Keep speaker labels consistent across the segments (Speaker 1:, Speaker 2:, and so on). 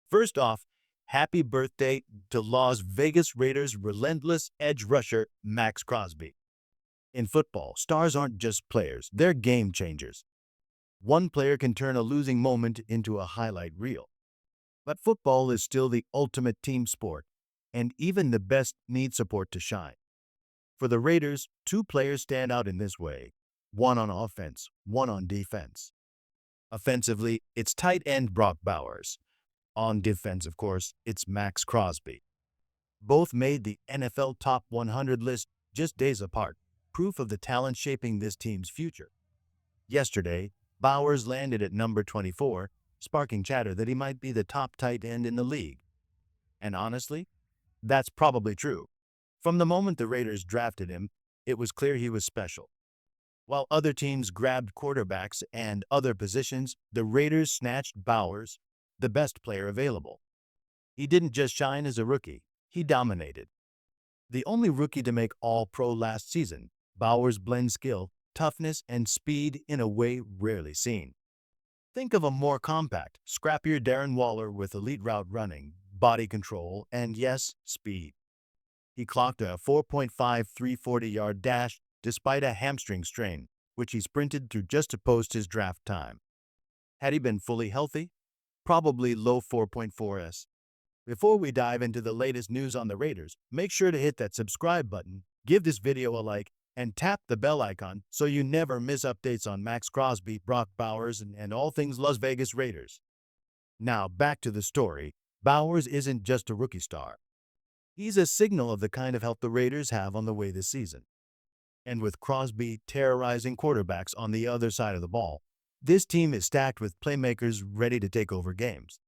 Speaker 1: First off, happy birthday to Las Vegas Raiders relentless edge rusher Max Crosby. In football, stars aren't just players, they're game changers. One player can turn a losing moment into a highlight reel. But football is still the ultimate team sport, and even the best need support to shine. For the Raiders, two players stand out in this way, one on offense, one on defense. Offensively, it's tight end Brock Bowers. On defense, of course, it's Max Crosby. Both made the NFL Top 100 list just days apart, proof of the talent shaping this team's future. Yesterday, Bowers landed at number 24, sparking chatter that he might be the top tight end in the league. And honestly, that's probably true. From the moment the Raiders drafted him, it was clear he was special. While other teams grabbed quarterbacks and other positions, the Raiders snatched Bowers, the best player available. He didn't just shine as a rookie, he dominated. The only rookie to make All-Pro last season, Bowers blends skill, toughness, and speed in a way rarely seen. Think of a more compact, scrappier Darren Waller with elite route running, body control, and yes, speed. He clocked a 4.5 340-yard dash despite a hamstring strain, which he sprinted through just to post his draft time. Had he been fully healthy? Probably low 4.4s. Before we dive into the latest news on the Raiders, make sure to hit that subscribe button, give this video a like, and tap the bell icon so you never miss updates on Max Crosby, Brock Bowers, and all things Las Vegas Raiders. Now, back to the story. Bowers isn't just a rookie star. He's a signal of the kind of help the Raiders have on the way this season. And with Crosby terrorizing quarterbacks on the other side of the ball, this team is stacked with playmakers ready to take over games.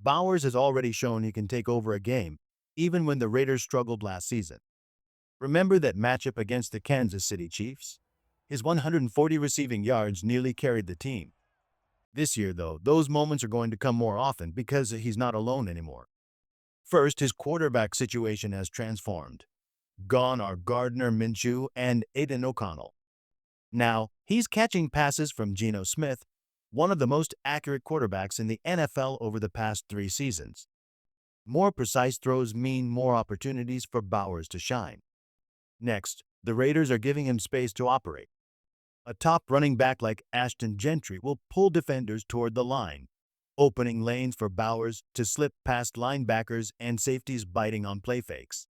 Speaker 1: Bowers has already shown he can take over a game, even when the Raiders struggled last season. Remember that matchup against the Kansas City Chiefs? His 140 receiving yards nearly carried the team. This year, though, those moments are going to come more often because he's not alone anymore. First, his quarterback situation has transformed. Gone are Gardner Minshew and Aiden O'Connell. Now, he's catching passes from Geno Smith, one of the most accurate quarterbacks in the NFL over the past 3 seasons. More precise throws mean more opportunities for Bowers to shine. Next, the Raiders are giving him space to operate. A top running back like Ashton Gentry will pull defenders toward the line, opening lanes for Bowers to slip past linebackers and safeties biting on play fakes.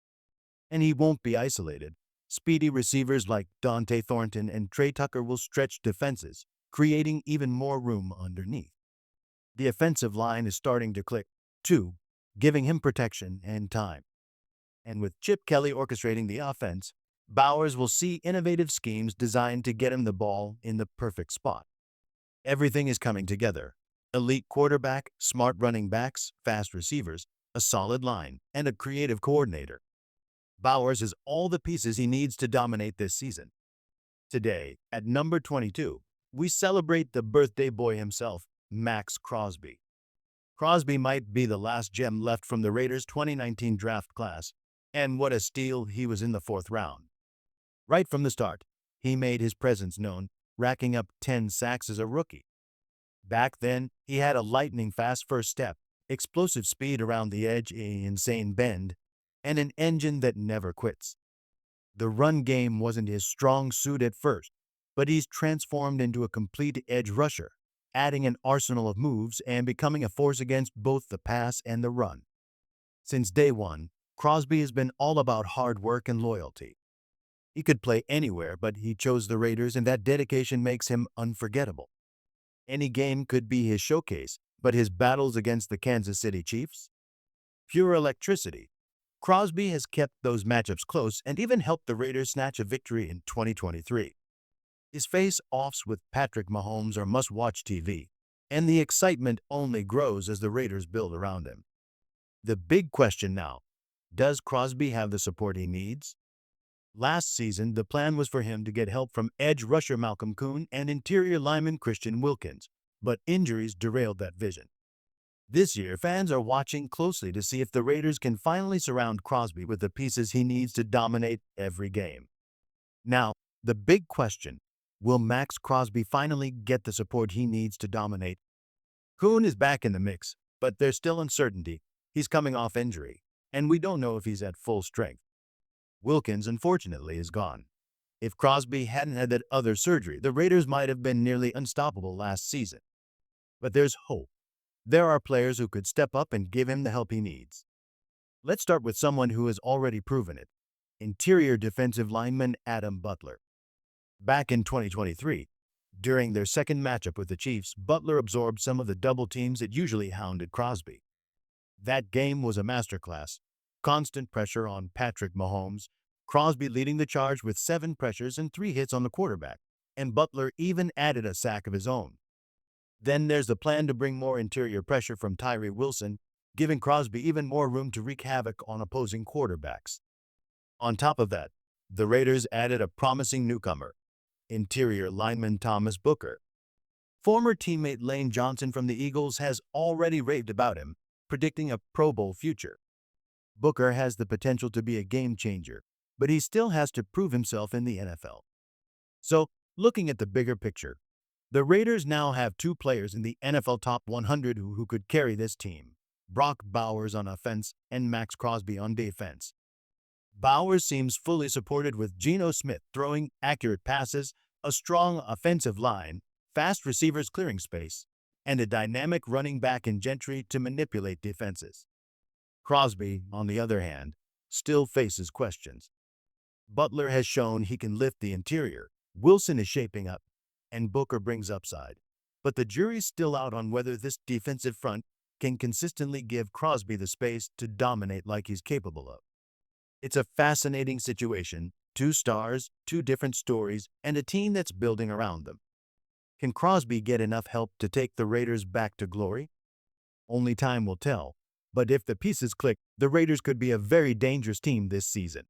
Speaker 1: And he won't be isolated. Speedy receivers like Dante Thornton and Trey Tucker will stretch defenses, creating even more room underneath. The offensive line is starting to click, too, giving him protection and time. And with Chip Kelly orchestrating the offense, Bowers will see innovative schemes designed to get him the ball in the perfect spot. Everything is coming together. Elite quarterback, smart running backs, fast receivers, a solid line, and a creative coordinator. Bowers has all the pieces he needs to dominate this season. Today, at number 22, we celebrate the birthday boy himself, Max Crosby. Crosby might be the last gem left from the Raiders' 2019 draft class, and what a steal he was in the 4th round. Right from the start, he made his presence known, racking up 10 sacks as a rookie. Back then, he had a lightning-fast first step, explosive speed around the edge, an insane bend, and an engine that never quits. The run game wasn't his strong suit at first, but he's transformed into a complete edge rusher, adding an arsenal of moves and becoming a force against both the pass and the run. Since day one, Crosby has been all about hard work and loyalty. He could play anywhere, but he chose the Raiders, and that dedication makes him unforgettable. Any game could be his showcase, but his battles against the Kansas City Chiefs? Pure electricity. Crosby has kept those matchups close and even helped the Raiders snatch a victory in 2023. His face-offs with Patrick Mahomes are must-watch TV, and the excitement only grows as the Raiders build around him. The big question now, does Crosby have the support he needs? Last season, the plan was for him to get help from edge rusher Malcolm Kuhn and interior lineman Christian Wilkins, but injuries derailed that vision. This year, fans are watching closely to see if the Raiders can finally surround Crosby with the pieces he needs to dominate every game. Now, the big question, will Max Crosby finally get the support he needs to dominate? Kuhn is back in the mix, but there's still uncertainty. He's coming off injury, and we don't know if he's at full strength. Wilkins, unfortunately, is gone. If Crosby hadn't had that other surgery, the Raiders might have been nearly unstoppable last season. But there's hope. There are players who could step up and give him the help he needs. Let's start with someone who has already proven it. Interior defensive lineman Adam Butler. Back in 2023, during their second matchup with the Chiefs, Butler absorbed some of the double teams that usually hounded Crosby. That game was a masterclass. Constant pressure on Patrick Mahomes, Crosby leading the charge with 7 pressures and 3 hits on the quarterback, and Butler even added a sack of his own. Then there's the plan to bring more interior pressure from Tyree Wilson, giving Crosby even more room to wreak havoc on opposing quarterbacks. On top of that, the Raiders added a promising newcomer, interior lineman Thomas Booker. Former teammate Lane Johnson from the Eagles has already raved about him, predicting a Pro Bowl future. Booker has the potential to be a game changer, but he still has to prove himself in the NFL. So, looking at the bigger picture, the Raiders now have 2 players in the NFL top 100 who could carry this team: Brock Bowers on offense and Max Crosby on defense. Bowers seems fully supported with Geno Smith throwing accurate passes, a strong offensive line, fast receivers clearing space, and a dynamic running back in Gentry to manipulate defenses. Crosby, on the other hand, still faces questions. Butler has shown he can lift the interior, Wilson is shaping up, and Booker brings upside. But the jury's still out on whether this defensive front can consistently give Crosby the space to dominate like he's capable of. It's a fascinating situation: 2 stars, 2 different stories, and a team that's building around them. Can Crosby get enough help to take the Raiders back to glory? Only time will tell, but if the pieces click, the Raiders could be a very dangerous team this season.